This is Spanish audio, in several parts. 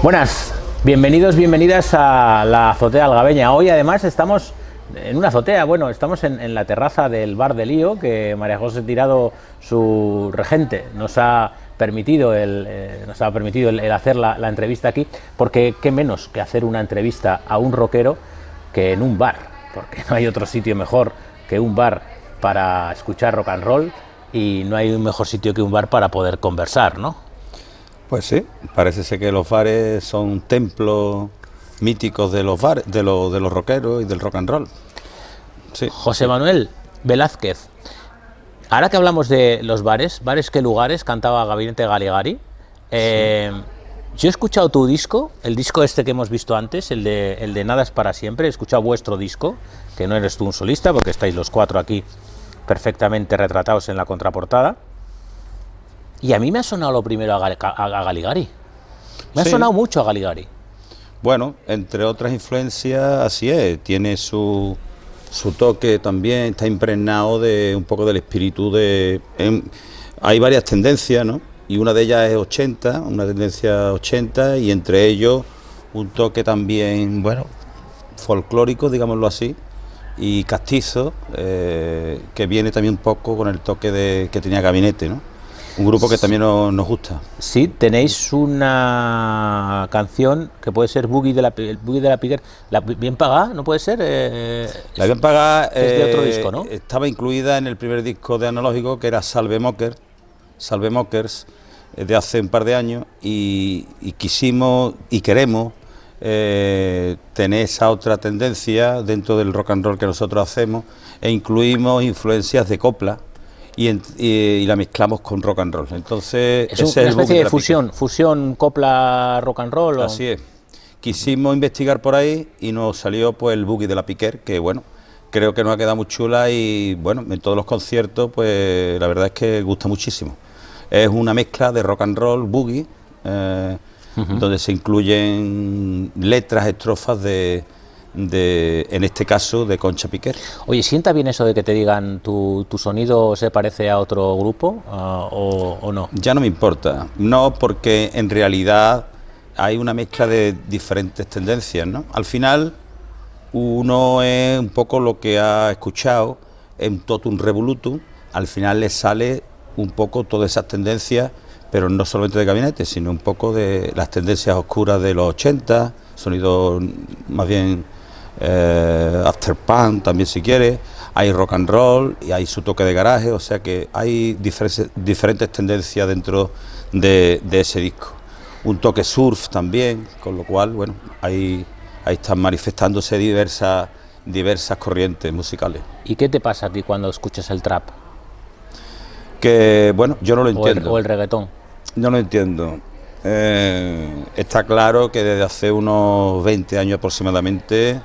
Buenas, bienvenidas a la azotea algabeña. Hoy además estamos en una azotea, bueno, estamos en la terraza del bar de Lío, que María José Tirado, su regente, nos ha permitido el hacer la entrevista aquí, porque qué menos que hacer una entrevista a un rockero que en un bar, porque no hay otro sitio mejor que un bar para escuchar rock and roll y no hay un mejor sitio que un bar para poder conversar, ¿no? Pues sí, parece ser que los bares son templos míticos de los bares, de los rockeros y del rock and roll. Sí, José sí. Manuel Velázquez, ahora que hablamos de los bares, ¿qué lugares cantaba Gabinete Galigari? Sí. Yo he escuchado tu disco, el disco este que hemos visto antes, el de Nada es para siempre. He escuchado vuestro disco, que no eres tú un solista, porque estáis los cuatro aquí perfectamente retratados en la contraportada. Y a mí me ha sonado lo primero a Galigari. Me ha Sí. sonado mucho a Galigari. Bueno, entre otras influencias, así es, tiene su toque también, está impregnado de un poco del espíritu hay varias tendencias, ¿no? Y una de ellas es 80, una tendencia 80, y entre ellos un toque también, bueno, folclórico, digámoslo así, y castizo, que viene también un poco con el toque que tenía Gabinete, ¿no? Un grupo que también nos gusta. Sí, tenéis una canción que puede ser el Boogie de la Piquer, la bien pagada, ¿no puede ser? La Bien Pagada Es de otro disco, ¿no? estaba incluida en el primer disco de Analógico, que era Salve Mockers, de hace un par de años, y quisimos y queremos tener esa otra tendencia dentro del rock and roll que nosotros hacemos, e incluimos influencias de copla y la mezclamos con rock and roll. Entonces, Es ese una es el Boogie especie de de la Piquer. fusión copla rock and roll. Así es. Quisimos investigar por ahí y nos salió pues el Boogie de la Piquer, que bueno, creo que nos ha quedado muy chula, y bueno, en todos los conciertos pues la verdad es que gusta muchísimo. Es una mezcla de rock and roll, boogie, donde se incluyen letras, estrofas en este caso, de Concha Piquer. Oye, ¿sienta bien eso de que te digan tu sonido se parece a otro grupo o no? Ya no me importa, no, porque en realidad hay una mezcla de diferentes tendencias, ¿no? Al final uno es un poco lo que ha escuchado en Totum Revolutum, al final le sale un poco todas esas tendencias, pero no solamente de Gabinete, sino un poco de las tendencias oscuras de los 80, sonido más bien afterpunk también, si quiere, hay rock and roll y hay su toque de garaje, o sea que hay diferentes tendencias dentro de ese disco. Un toque surf también, con lo cual, bueno, ahí están manifestándose diversas corrientes musicales. ¿Y qué te pasa a ti cuando escuchas el trap Que, bueno, yo no lo entiendo. o el reggaetón? No lo entiendo. Está claro que desde hace unos 20 años aproximadamente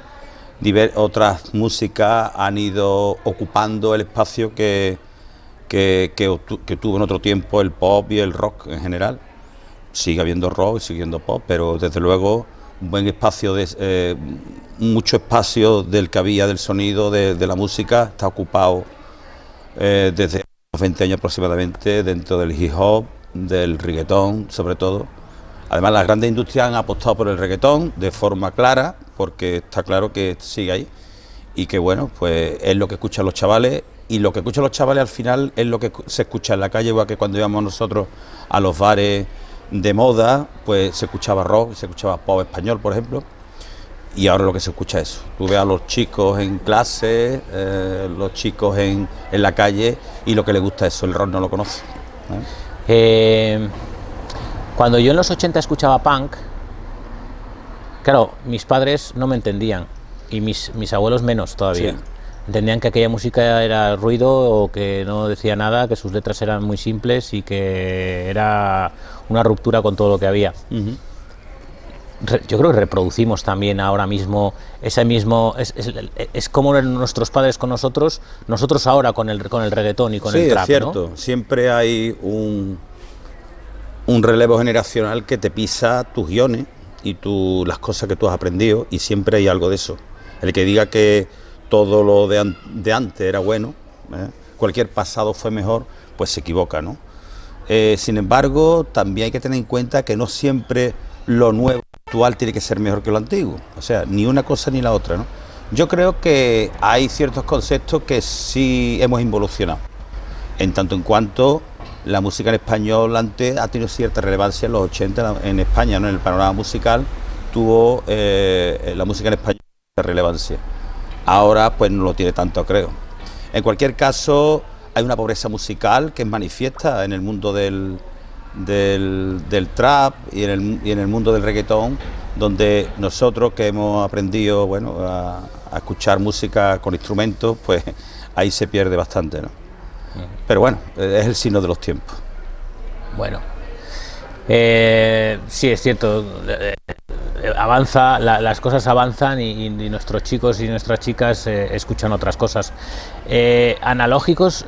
otras músicas han ido ocupando el espacio que tuvo en otro tiempo el pop y el rock en general. Sigue habiendo rock y sigue habiendo pop, pero desde luego un buen espacio, mucho espacio del que había del sonido de la música está ocupado desde los 20 años aproximadamente dentro del hip hop, del reggaetón sobre todo. Además, las grandes industrias han apostado por el reggaetón de forma clara, porque está claro que sigue ahí y que, bueno, pues es lo que escuchan los chavales, y lo que escuchan los chavales al final es lo que se escucha en la calle, igual que cuando íbamos nosotros a los bares de moda, pues se escuchaba rock, se escuchaba pop español, por ejemplo, y ahora lo que se escucha es eso. Tú ves a los chicos en clase, los chicos en la calle, y lo que les gusta es eso, el rock no lo conoce, ¿eh? Cuando yo en los 80 escuchaba punk, claro, mis padres no me entendían, y mis abuelos menos todavía. Sí. Entendían que aquella música era ruido, o que no decía nada, que sus letras eran muy simples y que era una ruptura con todo lo que había. Uh-huh. Yo creo que reproducimos también ahora mismo ese mismo, es como nuestros padres con nosotros ahora con el reggaetón y con el trap, es cierto, ¿no? siempre hay un relevo generacional que te pisa tus guiones y las cosas que tú has aprendido, y siempre hay algo de eso. El que diga que todo lo de antes era bueno, cualquier pasado fue mejor, pues se equivoca, ¿no? Sin embargo, también hay que tener en cuenta que no siempre lo nuevo actual tiene que ser mejor que lo antiguo. O sea, ni una cosa ni la otra, ¿no? Yo creo que hay ciertos conceptos que sí hemos involucionado, en tanto en cuanto la música en español antes ha tenido cierta relevancia en los 80 en España, ¿no? En el panorama musical tuvo la música en español relevancia. Ahora pues no lo tiene tanto, creo. En cualquier caso, hay una pobreza musical que es manifiesta en el mundo del trap y en el mundo del reggaetón, donde nosotros que hemos aprendido, bueno, a escuchar música con instrumentos, pues ahí se pierde bastante, ¿no? Pero bueno, es el signo de los tiempos. Bueno, sí, es cierto, avanza, las cosas avanzan y nuestros chicos y nuestras chicas escuchan otras cosas. Analógicos,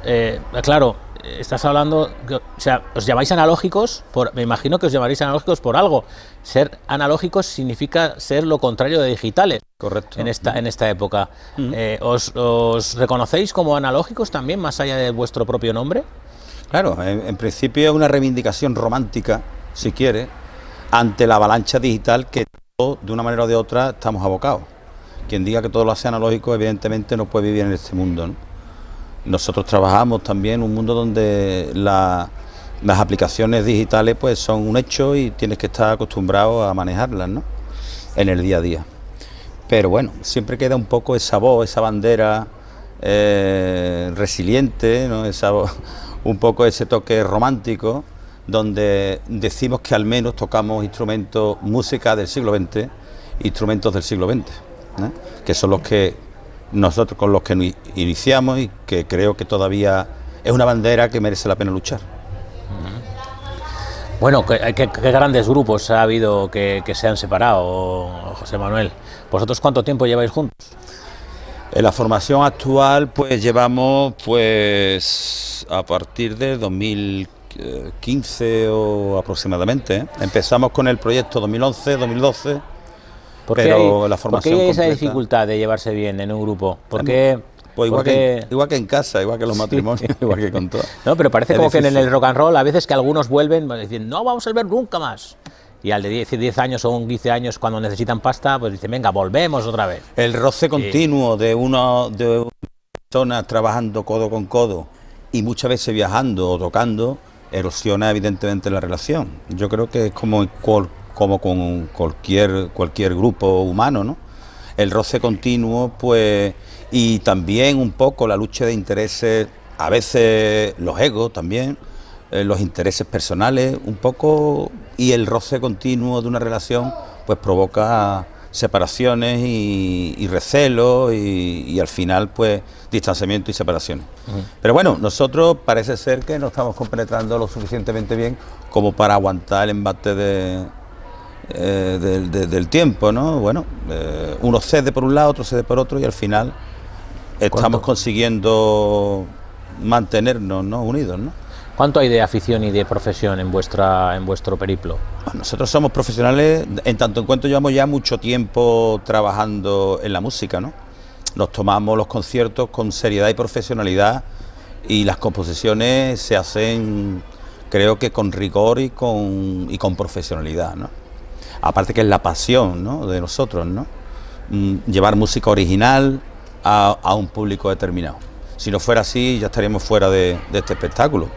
claro, estás hablando, o sea, os llamáis analógicos, me imagino que os llamaréis analógicos por algo. Ser analógicos significa ser lo contrario de digitales. Correcto. En esta época. ¿Os reconocéis como analógicos también, más allá de vuestro propio nombre? Claro, en principio es una reivindicación romántica, si quiere, ante la avalancha digital que todos, de una manera o de otra, estamos abocados. Quien diga que todo lo hace analógico, evidentemente no puede vivir en este mundo, ¿no? Nosotros trabajamos también en un mundo donde las aplicaciones digitales pues son un hecho y tienes que estar acostumbrado a manejarlas, ¿no? En el día a día. Pero bueno, siempre queda un poco esa voz, esa bandera resiliente, ¿no? Un poco ese toque romántico, donde decimos que al menos tocamos instrumentos, música del siglo XX, instrumentos del siglo XX, ¿no? Que son los que nosotros con los que iniciamos y que creo que todavía es una bandera que merece la pena luchar. Bueno, ¿qué grandes grupos ha habido que se han separado, José Manuel? ¿Vosotros cuánto tiempo lleváis juntos? En la formación actual pues llevamos pues a partir de 2015 o aproximadamente, ¿eh? Empezamos con el proyecto 2011-2012, pero la formación ¿por qué hay esa completa, dificultad de llevarse bien en un grupo? ¿Por qué? Pues igual que en casa, igual que en los matrimonios, igual que con todo. No, pero parece es como difícil. que en el rock and roll a veces que algunos vuelven diciendo no vamos a ver nunca más. Y al de 10 años o 15 años cuando necesitan pasta, pues dicen venga, volvemos otra vez. El roce continuo de una persona trabajando codo con codo y muchas veces viajando o tocando, erosiona evidentemente la relación. Yo creo que es como con cualquier grupo humano, ¿no? El roce continuo, pues, y también un poco la lucha de intereses, a veces los egos también, los intereses personales, un poco, y el roce continuo de una relación, pues provoca separaciones y recelos y al final, pues, distanciamiento y separaciones. Pero bueno, nosotros parece ser que no estamos compenetrando lo suficientemente bien como para aguantar el embate del tiempo, ¿no? Bueno, uno cede por un lado, otro cede por otro y al final estamos consiguiendo mantenernos, ¿no? Unidos, ¿no? ¿Cuánto hay de afición y de profesión en vuestro periplo? Nosotros somos profesionales, en tanto en cuanto llevamos ya mucho tiempo trabajando en la música, ¿no? Nos tomamos los conciertos con seriedad y profesionalidad y las composiciones se hacen, creo que con rigor y con profesionalidad, ¿no? Aparte que es la pasión, ¿no? De nosotros, ¿no? Llevar música original a un público determinado. Si no fuera así, ya estaríamos fuera de este espectáculo.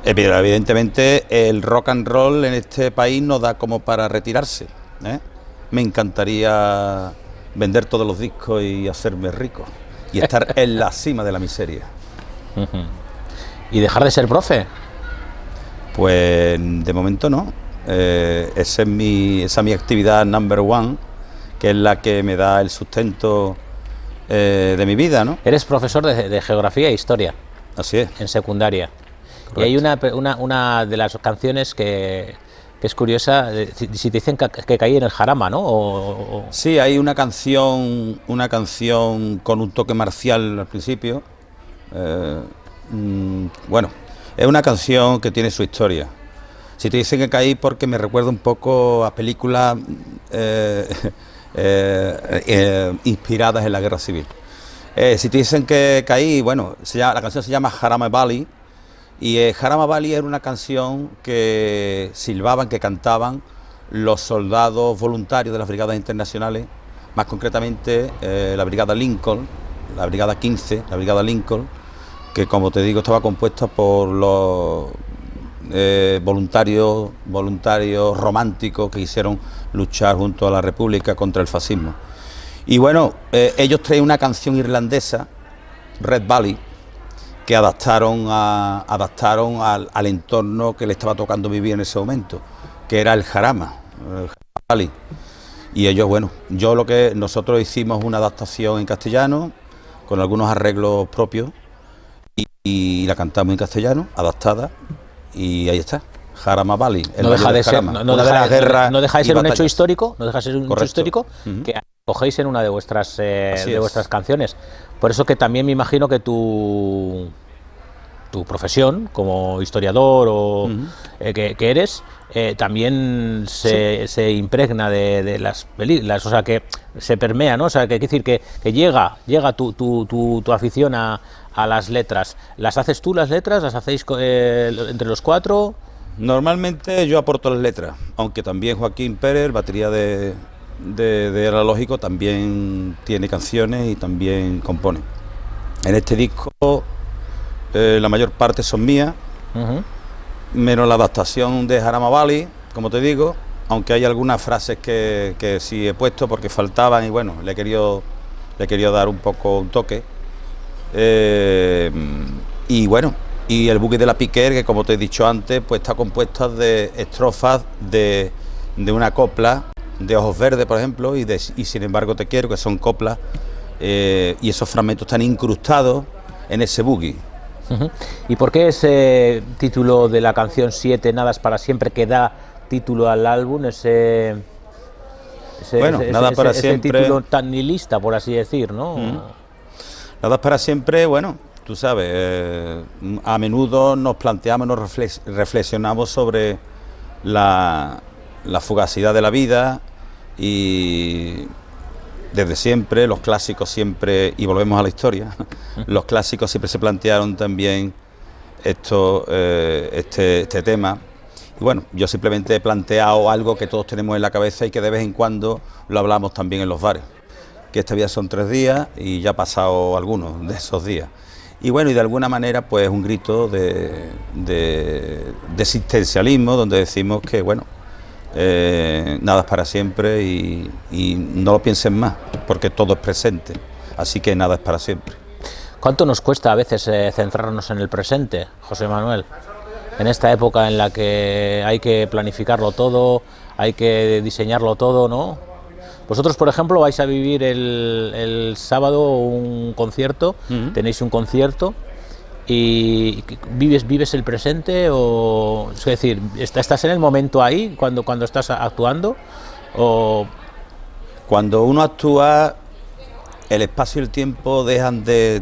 Pero evidentemente el rock and roll en este país no da como para retirarse, ¿eh? Me encantaría vender todos los discos y hacerme rico y estar en la cima de la miseria. ¿Y dejar de ser profe? Pues de momento no. Esa es mi actividad number one, que es la que me da el sustento de mi vida, ¿no? Eres profesor de geografía e historia. Así es. En secundaria. Correcto. Y hay una de las canciones que es curiosa, si te dicen que caí en el jarama, ¿no? Sí, hay una canción con un toque marcial al principio. Bueno, es una canción que tiene su historia. Si te dicen que caí, porque me recuerda un poco a películas inspiradas en la guerra civil. Si te dicen que caí, bueno, la canción se llama Jarama Valley. Y Jarama Valley era una canción que silbaban, que cantaban los soldados voluntarios de las brigadas internacionales, más concretamente la brigada Lincoln, la brigada 15, la brigada Lincoln, que como te digo estaba compuesta por los voluntarios románticos que quisieron luchar junto a la República contra el fascismo. Y bueno, ellos traen una canción irlandesa, Red Valley, que adaptaron al entorno que le estaba tocando vivir en ese momento, que era el Jarama, el Valley. Y ellos, bueno, nosotros hicimos una adaptación en castellano, con algunos arreglos propios, y la cantamos en castellano, adaptada, y ahí está. Jarama Valley. No deja de ser, no deja de ser un hecho histórico, que cogéis en una de vuestras canciones. Por eso que también me imagino que tu profesión como historiador o que eres también se impregna de las películas, o sea que se permea, ¿no? O sea que quiere decir que llega tu afición a las letras. ¿Las haces tú las letras? ¿Las hacéis entre los cuatro? Normalmente yo aporto las letras, aunque también Joaquín Pérez, el batería de Era Lógico, también tiene canciones y también compone. En este disco la mayor parte son mías, menos la adaptación de Jarama Valley, como te digo, aunque hay algunas frases que sí he puesto porque faltaban y bueno, le he querido dar un poco un toque. Y bueno, y el Buque de la Piquer, que como te he dicho antes, pues está compuesta de estrofas de una copla de Ojos Verdes, por ejemplo, y Sin embargo te quiero, que son coplas, y esos fragmentos están incrustados en ese boogie. ¿Y por qué ese título de la canción 7, Nada es para siempre, que da título al álbum, ese título tan nihilista, por así decir, ¿no? Nada es para siempre, bueno, tú sabes, a menudo nos planteamos, reflexionamos sobre la fugacidad de la vida, y desde siempre, los clásicos siempre, y volvemos a la historia, los clásicos siempre se plantearon también este tema. Y bueno, yo simplemente he planteado algo que todos tenemos en la cabeza y que de vez en cuando lo hablamos también en los bares, que esta vida son 3 días y ya ha pasado algunos de esos días. Y bueno, y de alguna manera pues un grito de existencialismo, donde decimos que bueno, nada es para siempre y no lo piensen más, porque todo es presente, así que nada es para siempre. ¿Cuánto nos cuesta a veces centrarnos en el presente, José Manuel? En esta época en la que hay que planificarlo todo, hay que diseñarlo todo, ¿no? Vosotros, por ejemplo, vais a vivir el sábado un concierto, tenéis un concierto, y ¿vives el presente? O, es decir, ¿estás en el momento ahí cuando estás actuando? O... Cuando uno actúa, el espacio y el tiempo dejan de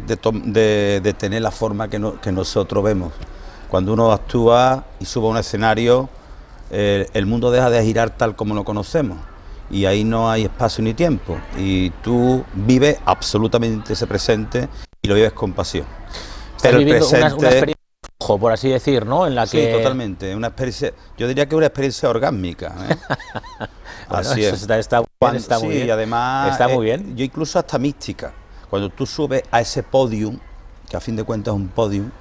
tener la forma que nosotros vemos. Cuando uno actúa y sube a un escenario, el mundo deja de girar tal como lo conocemos, y ahí no hay espacio ni tiempo, y tú vives absolutamente ese presente y lo vives con pasión. Pero el presente, una experiencia, por así decir, ¿no? En la que... Sí, totalmente, una experiencia, yo diría que una experiencia orgásmica, ¿eh? Bueno, así es. Está muy bien. Y además, está muy bien. Yo incluso hasta mística, cuando tú subes a ese podium, que a fin de cuentas es un podium,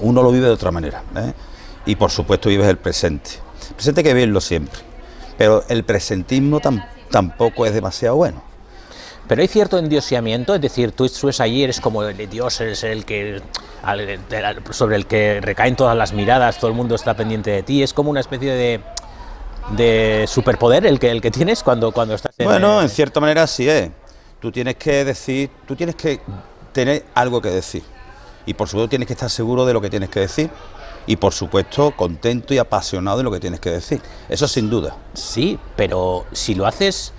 uno lo vive de otra manera, ¿eh? Y por supuesto vives el presente. El presente hay que vivirlo siempre, pero el presentismo tampoco es demasiado bueno. Pero hay cierto endiosamiento, es decir, tú subes allí, eres como el Dios, eres el que sobre el que recaen todas las miradas, todo el mundo está pendiente de ti, es como una especie de superpoder el que tienes cuando estás en... Bueno, en cierta manera sí es. Tú tienes que decir, tú tienes que tener algo que decir, y por supuesto tienes que estar seguro de lo que tienes que decir, y por supuesto contento y apasionado de lo que tienes que decir, eso sin duda. Sí, pero si lo haces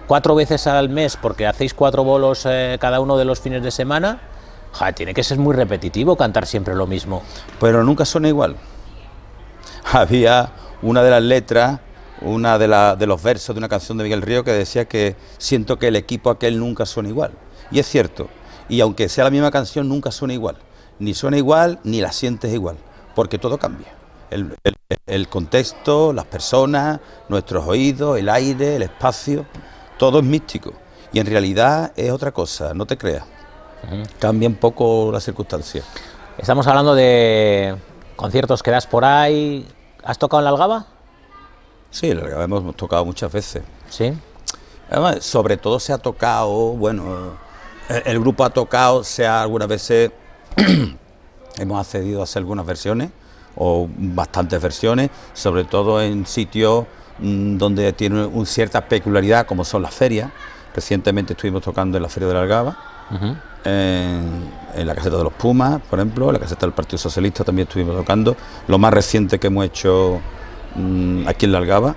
4 veces al mes porque hacéis 4 bolos cada uno de los fines de semana, tiene que ser muy repetitivo cantar siempre lo mismo. Pero nunca suena igual. Había una de las letras, de los versos de una canción de Miguel Río que decía que siento que el equipo aquel nunca suena igual. Y es cierto, y aunque sea la misma canción nunca suena igual, ni la sientes igual, porque todo cambia. El El contexto, las personas, nuestros oídos, el aire, el espacio, todo es místico. Y en realidad es otra cosa, no te creas. Cambia un poco las circunstancias. Estamos hablando de conciertos que das por ahí. ¿Has tocado en la Algaba? Sí, la Algaba hemos tocado muchas veces. Sí. Además, sobre todo se ha tocado, bueno, el grupo ha tocado, sea algunas veces hemos accedido a hacer algunas versiones, o bastantes versiones, sobre todo en sitios donde tiene una cierta peculiaridad, como son las ferias. Recientemente estuvimos tocando en la Feria de la Algaba, en la caseta de los Pumas, por ejemplo, en la caseta del Partido Socialista también estuvimos tocando, lo más reciente que hemos hecho aquí en la Algaba.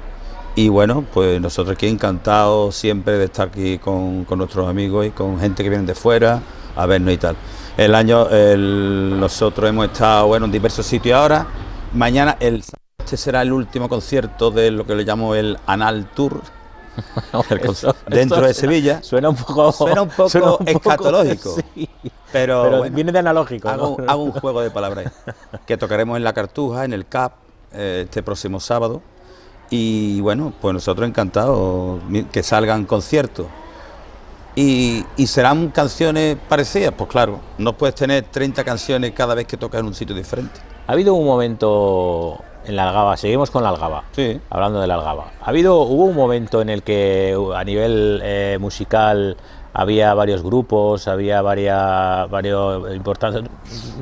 Y bueno, pues nosotros aquí encantados siempre de estar aquí con nuestros amigos y con gente que viene de fuera a vernos y tal. Nosotros hemos estado, bueno, en diversos sitios ahora. Mañana, este será el último concierto de lo que le llamo el Anal Tour, dentro de Sevilla. Suena un poco escatológico, sí, pero bueno, viene de analógico. Hago un juego de palabras que tocaremos en la Cartuja, en el CAP, este próximo sábado. Y bueno, pues nosotros encantados que salgan conciertos. Y serán canciones parecidas, pues claro, no puedes tener 30 canciones cada vez que tocas en un sitio diferente. Ha habido un momento en la Algaba, seguimos con la Algaba, sí. Hablando de la Algaba. Hubo un momento en el que a nivel musical había varios grupos, había varios importantes.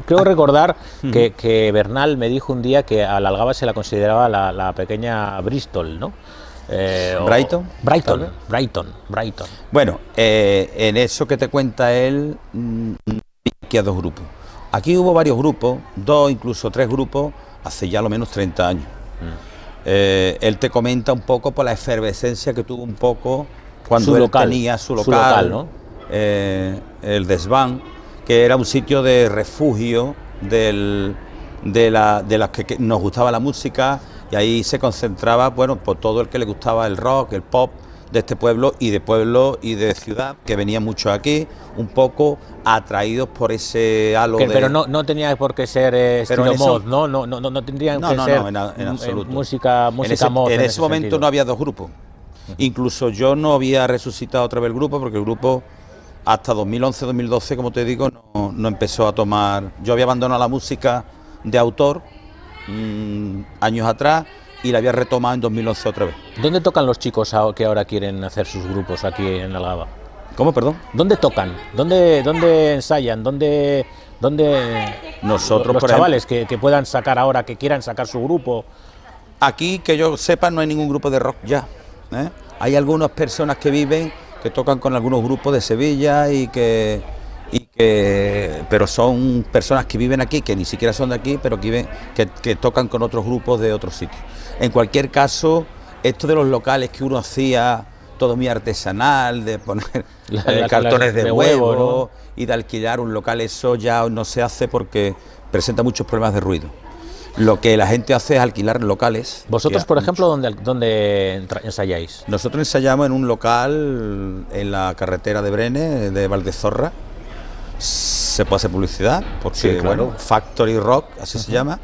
Creo recordar que Bernal me dijo un día que a la Algaba se la consideraba la pequeña Bristol, ¿no? Brighton. Bueno, en eso que te cuenta él, aquí a dos grupos. Aquí hubo varios grupos, 2, incluso 3 grupos, hace ya lo menos 30 años. Él te comenta un poco por la efervescencia que tuvo un poco cuando él tenía su local, ¿no? El Desván, que era un sitio de refugio de las que nos gustaba la música. Y ahí se concentraba, bueno, por todo el que le gustaba el rock, el pop de este pueblo y de ciudad, que venía mucho aquí, un poco atraídos por ese halo Pero no tenía por qué ser estilo mod, ¿no? No tendrían que ser en absoluto. música mod. En ese momento sentido. No había dos grupos. Incluso yo no había resucitado otra vez el grupo, porque el grupo hasta 2011-2012, como te digo, no empezó a tomar... Yo había abandonado la música de autor años atrás y la había retomado en 2011 otra vez. ¿Dónde tocan los chicos que ahora quieren hacer sus grupos aquí en la Algaba? ¿Cómo, perdón? ¿Dónde tocan? ¿Dónde ensayan? ¿Dónde nosotros, los chavales que puedan sacar ahora, que quieran sacar su grupo? Aquí, que yo sepa, no hay ningún grupo de rock ya, ¿eh? Hay algunas personas que viven, que tocan con algunos grupos de Sevilla pero son personas que viven aquí, que ni siquiera son de aquí, pero que tocan con otros grupos de otros sitios. En cualquier caso, esto de los locales que uno hacía, todo muy artesanal, de poner cartones de huevo, ¿no? Y de alquilar un local, eso ya no se hace porque presenta muchos problemas de ruido. Lo que la gente hace es alquilar locales. ¿Vosotros, por ejemplo, dónde ensayáis? Nosotros ensayamos en un local en la carretera de Brenes, de Valdezorra. Se puede hacer publicidad, porque sí, claro. Bueno, Factory Rock, así se llama.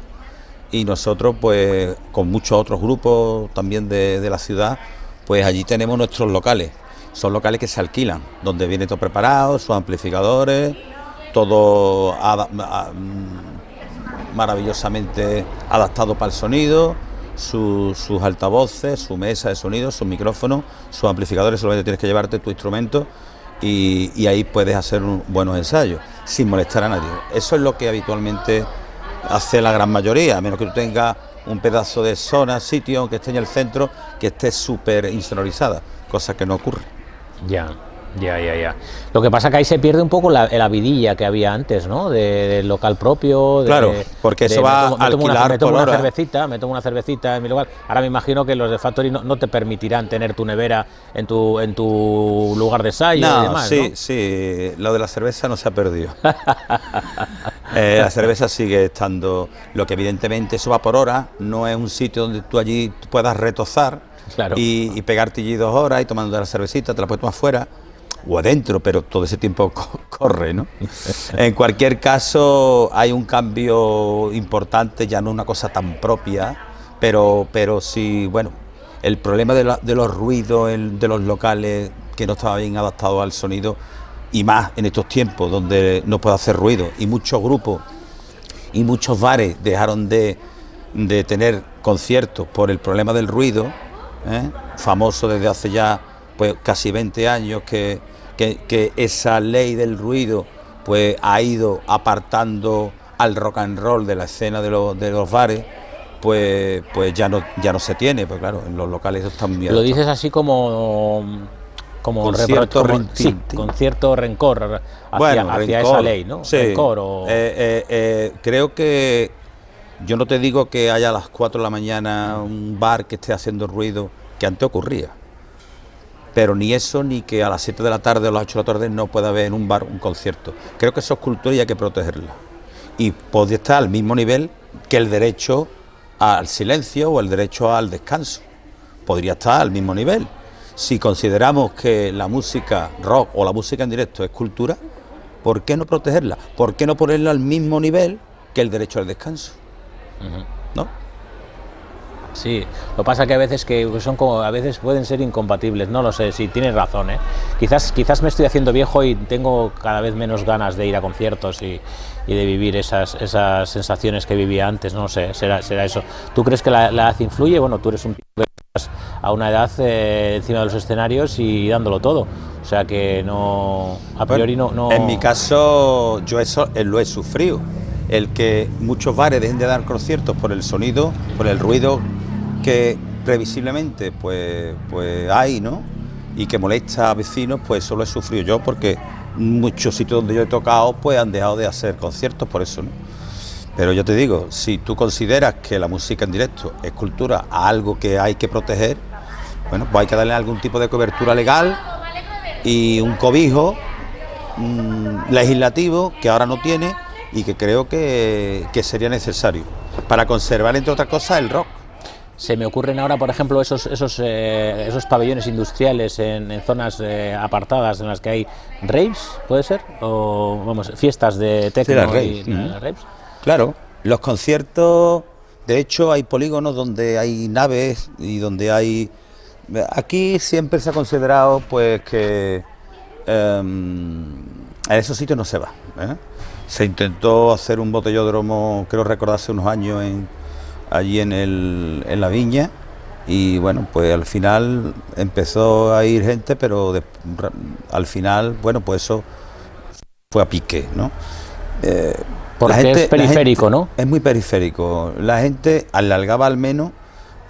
Y nosotros, pues, con muchos otros grupos también de la ciudad, pues allí tenemos nuestros locales. Son locales que se alquilan, donde viene todo preparado, sus amplificadores, todo maravillosamente adaptado para el sonido, sus altavoces, su mesa de sonido, sus micrófonos, sus amplificadores. Solamente tienes que llevarte tu instrumento y ahí puedes hacer buenos ensayos sin molestar a nadie. Eso es lo que habitualmente hace la gran mayoría, a menos que tú tengas un pedazo de zona, sitio, aunque esté en el centro, que esté súper insonorizada, cosa que no ocurre. Ya. Lo que pasa es que ahí se pierde un poco la vidilla que había antes, ¿no? Del local propio. Claro, porque eso va a alquilar me tomo una cervecita en mi lugar. Ahora me imagino que los de Factory no te permitirán tener tu nevera en tu lugar de ensayo y demás, ¿no? Sí, lo de la cerveza no se ha perdido. La cerveza sigue estando, lo que evidentemente eso va por hora, no es un sitio donde tú allí puedas retozar, claro, y pegarte allí 2 horas y tomando la cervecita, te la puedes tomar fuera o adentro, pero todo ese tiempo corre, ¿no? En cualquier caso, hay un cambio importante, ya no una cosa tan propia, pero sí, bueno, el problema de los ruidos de los locales que no estaba bien adaptado al sonido, y más en estos tiempos donde no puede hacer ruido, y muchos grupos y muchos bares dejaron de tener conciertos por el problema del ruido, famoso desde hace ya pues casi 20 años que esa ley del ruido pues ha ido apartando al rock and roll de la escena de los bares, pues ya no se tiene, pues claro, en los locales están muy Lo dices así como con cierto sí, con cierto rencor hacia rencor, esa ley, ¿no? Sí. Rencor o... creo que yo no te digo que haya a las 4 de la mañana un bar que esté haciendo ruido, que antes ocurría, pero ni eso, ni que a las 7 de la tarde o a las 8 de la tarde no pueda haber en un bar un concierto. Creo que eso es cultura y hay que protegerla. Y podría estar al mismo nivel que el derecho al silencio o el derecho al descanso. Podría estar al mismo nivel. Si consideramos que la música rock o la música en directo es cultura, ¿por qué no protegerla? ¿Por qué no ponerla al mismo nivel que el derecho al descanso? ¿No? Sí, lo que pasa que a veces a veces pueden ser incompatibles, no lo sé, si tienes razón, ¿eh? Quizás me estoy haciendo viejo y tengo cada vez menos ganas de ir a conciertos y de vivir esas sensaciones que vivía antes, no lo sé, será eso. ¿Tú crees que la edad influye? Bueno, tú eres un tío que estás a una edad encima de los escenarios y dándolo todo, o sea que no, a priori no... En mi caso, yo eso lo he sufrido. El que muchos bares dejen de dar conciertos por el sonido, por el ruido que previsiblemente pues hay, ¿no? Y que molesta a vecinos, pues eso lo he sufrido yo, porque muchos sitios donde yo he tocado pues han dejado de hacer conciertos por eso, ¿no? Pero yo te digo, si tú consideras que la música en directo es cultura, algo que hay que proteger, bueno, pues hay que darle algún tipo de cobertura legal y un cobijo legislativo que ahora no tiene, y que creo que sería necesario para conservar, entre otras cosas, el rock. Se me ocurren ahora, por ejemplo, esos pabellones industriales en zonas apartadas en las que hay raves, ¿puede ser? O, vamos, fiestas de techno sí, y raves. Claro, los conciertos, de hecho, hay polígonos donde hay naves y donde hay... Aquí siempre se ha considerado pues que a esos sitios no se va, ¿eh? Se intentó hacer un botellódromo, creo recordar, hace unos años allí en la Viña, y bueno, pues al final empezó a ir gente, pero al final, bueno, pues eso fue a pique, ¿no? Porque es periférico, ¿no? Es muy periférico. La gente, al Algaba al menos,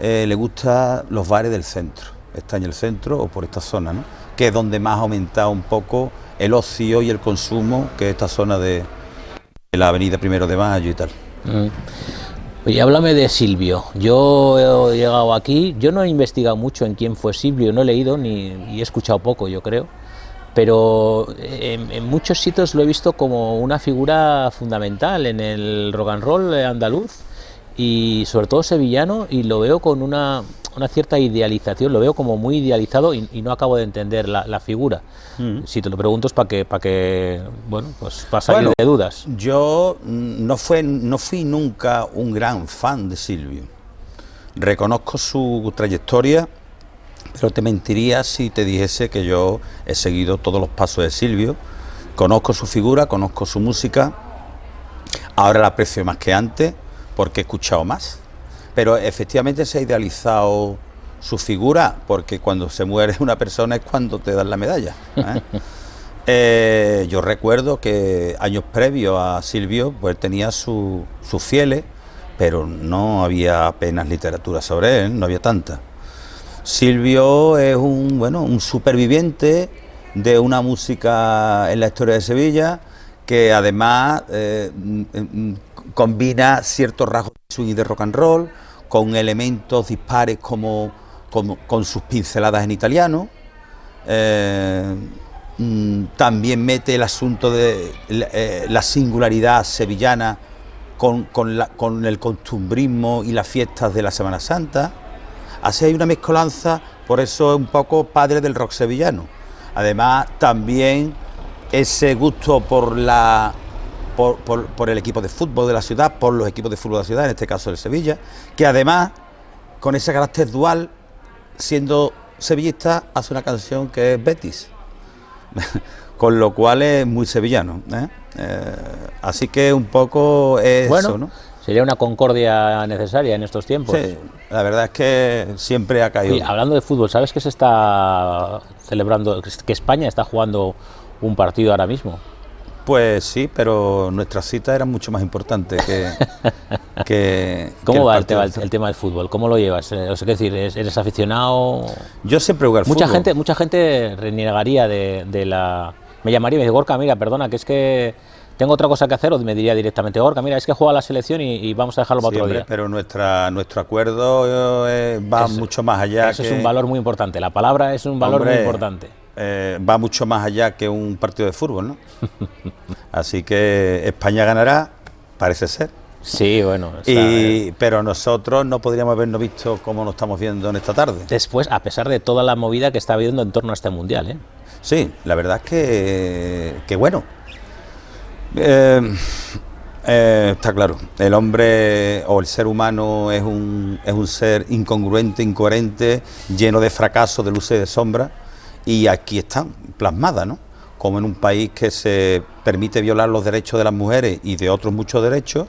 le gusta los bares del centro. Está en el centro o por esta zona, ¿no? Que es donde más ha aumentado un poco el ocio y el consumo, que es esta zona de la avenida 1 de Mayo y tal. Oye, háblame de Silvio. Yo he llegado aquí, yo no he investigado mucho en quién fue Silvio, no he leído y he escuchado poco, yo creo, pero en muchos sitios lo he visto como una figura fundamental en el rock and roll andaluz y sobre todo sevillano, y lo veo con una cierta idealización, lo veo como muy idealizado y no acabo de entender la figura. Si te lo pregunto es para que bueno, pues para salir de dudas. Yo no fui nunca un gran fan de Silvio. Reconozco su trayectoria, pero te mentiría si te dijese que yo he seguido todos los pasos de Silvio. Conozco su figura, conozco su música, ahora la aprecio más que antes porque he escuchado más, pero efectivamente se ha idealizado su figura, porque cuando se muere una persona es cuando te dan la medalla, ¿eh? Yo recuerdo que años previos a Silvio pues tenía sus fieles, pero no había apenas literatura sobre él, no había tanta. Silvio es un superviviente de una música en la historia de Sevilla, que además combina ciertos rasgos de swing y de rock and roll con elementos dispares como con sus pinceladas en italiano. También mete el asunto de la singularidad sevillana con el costumbrismo y las fiestas de la Semana Santa. Así hay una mezcolanza, por eso es un poco padre del rock sevillano. Además, también ese gusto por el equipo de fútbol de la ciudad, por los equipos de fútbol de la ciudad, en este caso el Sevilla, que además con ese carácter dual, siendo sevillista, hace una canción que es Betis, con lo cual es muy sevillano, ¿eh? Así que un poco es bueno, eso, ¿no? Sería una concordia necesaria en estos tiempos. Sí, la verdad es que siempre ha caído. Oye, hablando de fútbol, ¿sabes que se está celebrando, que España está jugando un partido ahora mismo? Pues sí, pero nuestra cita era mucho más importante que ¿Cómo va el partido. tema del fútbol? ¿Cómo lo llevas? O sea, ¿qué decir? ¿Eres aficionado? Yo siempre jugué al fútbol. Mucha gente reniegaría de la... Me llamaría y me dice, Gorka, mira, perdona, que es que tengo otra cosa que hacer, o me diría directamente, Gorka, mira, es que juega la selección y vamos a dejarlo para otro día. Pero nuestro acuerdo va mucho más allá. Eso es un valor muy importante, la palabra es un valor muy importante. Va mucho más allá que un partido de fútbol, ¿no? Así que España ganará, parece ser. Sí, bueno. Pero nosotros no podríamos habernos visto como nos estamos viendo en esta tarde. Después, a pesar de toda la movida que está habiendo en torno a este mundial, ¿eh? Sí, la verdad es que bueno. Está claro, el hombre o el ser humano es un ser incongruente, incoherente, lleno de fracasos, de luces y de sombras, y aquí están plasmadas, ¿no? Como en un país que se permite violar los derechos de las mujeres y de otros muchos derechos,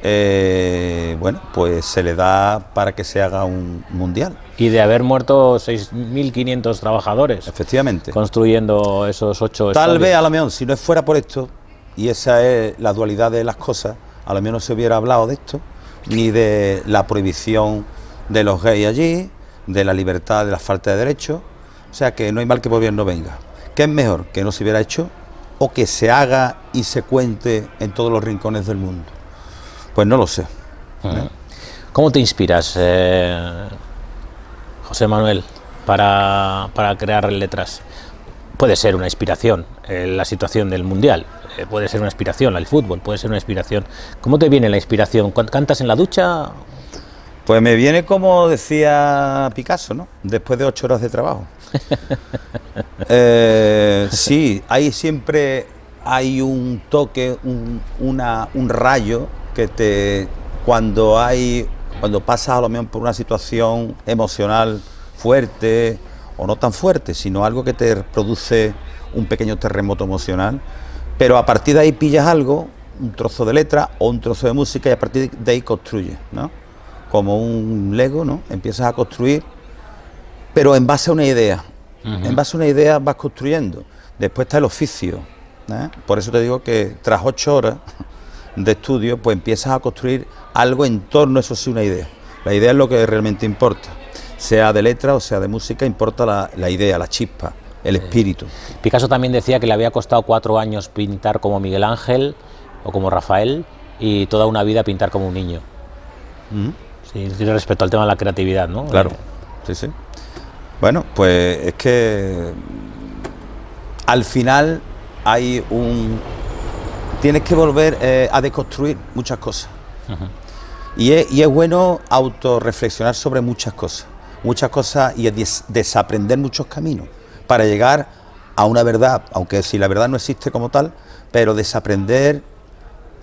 bueno, pues se le da para que se haga un mundial. Y de haber muerto 6.500 trabajadores. Efectivamente. Construyendo esos 8 Tal estadios. vez, a lo mejor, si no fuera por esto, y esa es la dualidad de las cosas, a lo mejor no se hubiera hablado de esto, ni de la prohibición de los gays allí, de la libertad, de la falta de derechos. O sea que no hay mal que por bien no venga. ¿Qué es mejor? ¿Que no se hubiera hecho o que se haga y se cuente en todos los rincones del mundo? Pues no lo sé. ¿Cómo te inspiras, José Manuel, para crear letras? Puede ser una inspiración la situación del mundial, puede ser una inspiración el fútbol, puede ser una inspiración. ¿Cómo te viene la inspiración? ¿Cantas en la ducha? Pues me viene como decía Picasso, ¿no? Después de 8 horas de trabajo. Sí, ahí siempre hay un toque, un rayo que cuando pasas a lo mejor por una situación emocional fuerte o no tan fuerte, sino algo que te produce un pequeño terremoto emocional, pero a partir de ahí pillas algo, un trozo de letra o un trozo de música, y a partir de ahí construyes, ¿no? Como un Lego, ¿no? Empiezas a construir, pero en base a una idea. En base a una idea vas construyendo. Después está el oficio, ¿eh? Por eso te digo que tras 8 horas de estudio, pues empiezas a construir algo en torno a eso, sí, una idea. La idea es lo que realmente importa. Sea de letra o sea de música, importa la idea, la chispa, el espíritu. Picasso también decía que le había costado 4 años pintar como Miguel Ángel o como Rafael y toda una vida pintar como un niño. Sí, respecto al tema de la creatividad, ¿no? Claro, sí, sí. Bueno, pues es que al final tienes que volver a deconstruir muchas cosas. Y es bueno autorreflexionar sobre muchas cosas y desaprender muchos caminos para llegar a una verdad, aunque si la verdad no existe como tal, pero desaprender,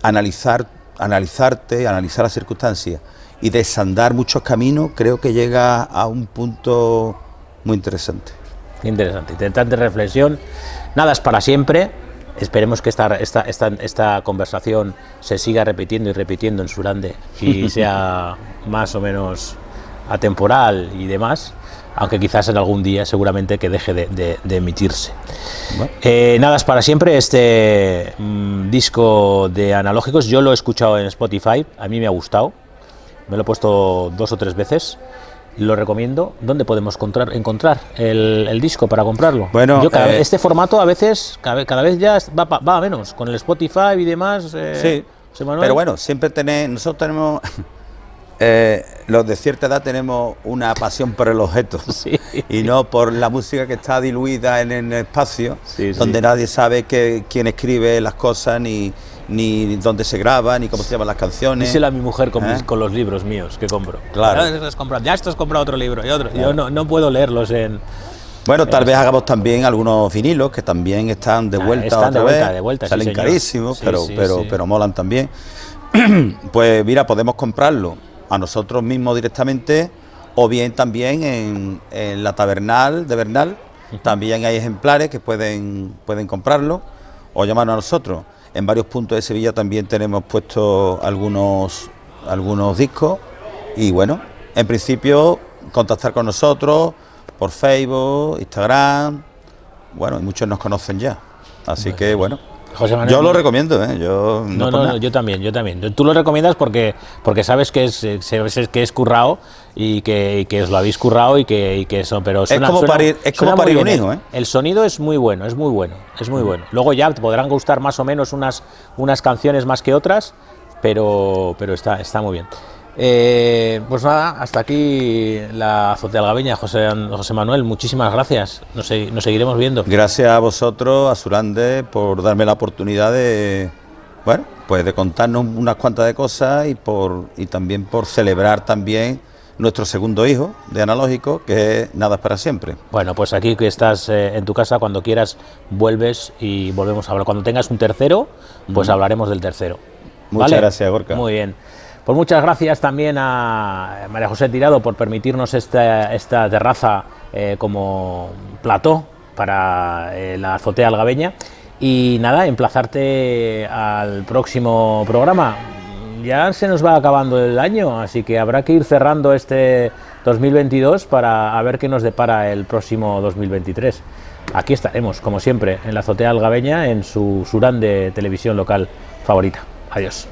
analizarte, analizar las circunstancias y desandar muchos caminos, creo que llega a un punto muy interesante. Interesante, interesante reflexión. Nada es para siempre. Esperemos que esta conversación se siga repitiendo y repitiendo en Surande y sea más o menos atemporal y demás, aunque quizás en algún día seguramente que deje de emitirse. Bueno. Nada es para siempre, este disco de Analógicos, yo lo he escuchado en Spotify, a mí me ha gustado, me lo he puesto 2 o 3 veces. Lo recomiendo. ¿Dónde podemos encontrar el disco para comprarlo? Bueno, este formato a veces, cada vez ya va a menos, con el Spotify y demás. Sí, pero bueno, siempre nosotros tenemos, los de cierta edad tenemos una pasión por el objeto, sí, y no por la música que está diluida en el espacio, sí, donde nadie sabe quién escribe las cosas, ni dónde se graban, ni cómo se llaman las canciones. Díselo a mi mujer con los libros míos que compro. Claro. Ya estás comprando otro libro y otro. Claro. Yo no puedo leerlos en... Bueno, tal vez hagamos también algunos vinilos que también están de vuelta de vuelta, salen sí, carísimos, sí, pero molan también. Pues mira, podemos comprarlo a nosotros mismos directamente o bien también en la Tabernal de Bernal, también hay ejemplares que pueden comprarlo o llamarnos a nosotros. En varios puntos de Sevilla también tenemos puestos algunos discos y bueno, en principio contactar con nosotros por Facebook, Instagram, bueno, y muchos nos conocen ya, así que bueno. José Manuel, yo lo recomiendo, yo yo también. Tú lo recomiendas porque sabes que es currado y que os lo habéis currado y que eso, pero suena, es como parir un hijo, El sonido es muy bueno. Luego ya te podrán gustar más o menos unas canciones más que otras, pero está muy bien. Pues nada, hasta aquí la Azotea Algabeña. José Manuel, muchísimas gracias. Nos seguiremos viendo. Gracias a vosotros, a Surande, por darme la oportunidad de contarnos unas cuantas de cosas y también por celebrar también nuestro segundo hijo de Analógico, que es Nada es para siempre. Bueno, pues aquí que estás en tu casa, cuando quieras vuelves y volvemos a hablar. Cuando tengas un tercero, pues hablaremos del tercero. Muchas gracias, Gorka. Muy bien. Pues muchas gracias también a María José Tirado por permitirnos esta terraza como plató para la Azotea Algabeña. Y nada, emplazarte al próximo programa. Ya se nos va acabando el año, así que habrá que ir cerrando este 2022 para ver qué nos depara el próximo 2023. Aquí estaremos, como siempre, en la Azotea Algabeña, en su Surande televisión local favorita. Adiós.